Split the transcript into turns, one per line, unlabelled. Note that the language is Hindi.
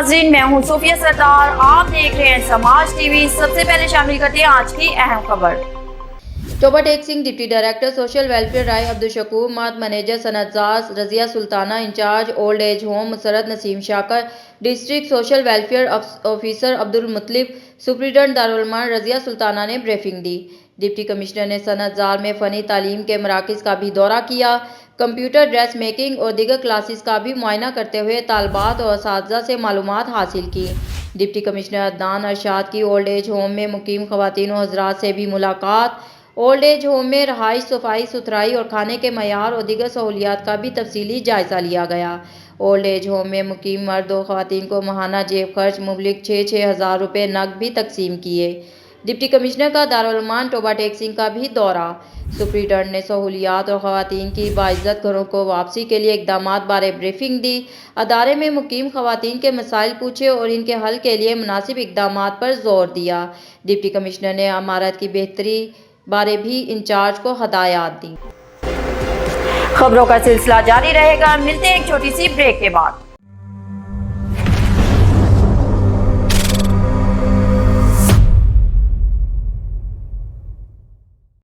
नाज़रीन, मैं हूँ सूफिया सरदार। आप देख रहे हैं समाज टीवी। सबसे पहले शामिल करते हैं आज की अहम खबर।
Toba Tek Singh, deputy director social welfare Rai Abdul Shakoor, माद मैनेजर सनतजाज Razia Sultana, in charge old age home Musarrat Naseem Shakir, district social welfare officer Abdul Muttalib, superintendent Darul Uloom Razia Sultana ने ब्रीफिंग दी। डिप्टी कमिश्नर ने सनतजार में फ़नी तालीम के मराकज़ का भी दौरा किया। कंप्यूटर ड्रेस मेकिंग और दीगर क्लासेस का भी मुआयना करते हुए तालबात और असातिज़ा से मालूमात हासिल की। डिप्टी कमिश्नर अदनान अरशाद की ओल्ड एज होम में मुकीम ख़वातीन और हज़रात से भी मुलाकात। ओल्ड एज होम में रहाइश, सफाई सुथराई और खाने के मयार और दीगर सहूलियात का भी तफसीली जायज़ा लिया गया। ओल्ड एज होम में मुकीम मर्द और ख़वातीन को माहाना जेब खर्च मुबलिक 6-6 हज़ार रुपये नकद भी तकसीम किए। डिप्टी कमिश्नर का दारुल उलूम टोबा टेक सिंह का भी दौरा। सुप्रिटेंडेंट ने सहूलियात और ख़वातीन की बाइज़्ज़त घरों को वापसी के लिए इक़दामात बारे ब्रीफिंग दी। अदारे में मुकीम ख़वातीन के मसाइल पूछे और इनके हल के लिए मुनासिब इक़दामात पर जोर दिया। डिप्टी कमिश्नर ने अमारत की बेहतरी बारे भी इंचार्ज को हदायत दी।
खबरों का सिलसिला जारी रहेगा। मिलते हैं एक छोटी सी ब्रेक के बाद।